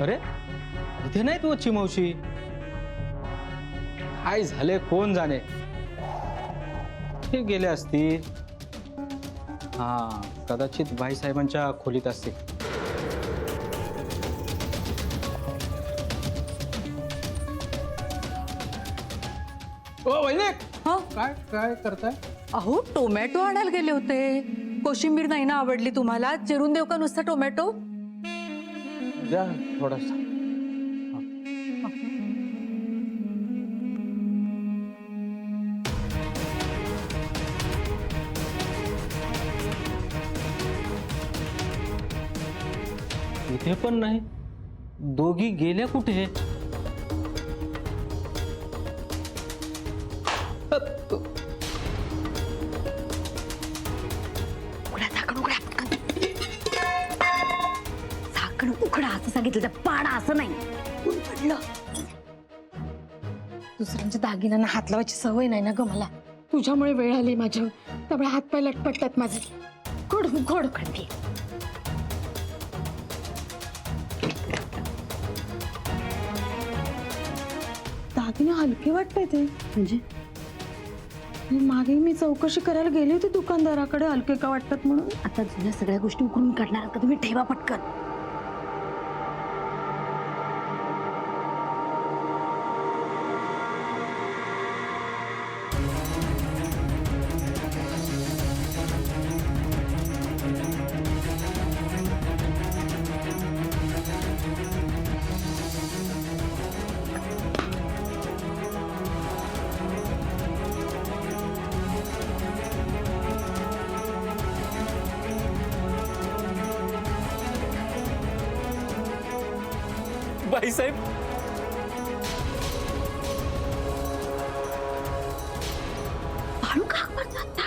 अरे इथे नाही तू अच्छी मावशी, काय झाले कोण जाणे, ते गेले असतील. हा कदाचित बाईसाहेबांच्या खोलीत असतील. ओ वहिनी, हा काय काय करताय? अहो टोमॅटो आणायला गेले होते. कोशिंबीर नाही ना आवडली तुम्हाला? चिरून देऊ का नुसता टोमॅटो? द्या थोडासा. इथे पण नाही. दोघी गेल्या कुठे? उघडा झाकण उघडा पटकन. झाकण उघडा असं सांगितलं, त्या पाडा असं नाही. ऊन पडलं. दुसऱ्यांच्या दागिन्यांना हात लावायची सवय नाही ना ग मला. तुझ्यामुळे वेळ आली माझ्यावर, त्यामुळे हात पाय लटपटतात माझे. घोड घोड खडते. दागिने हलके वाटते ते. म्हणजे मागे मी चौकशी करायला गेली होती दुकानदाराकडे, हलके का वाटतात म्हणून. आता जुन्या सगळ्या गोष्टी उकळून काढणार का तुम्ही? ठेवा पटकन. बाईसाहेब, भाडू का मारतो आता?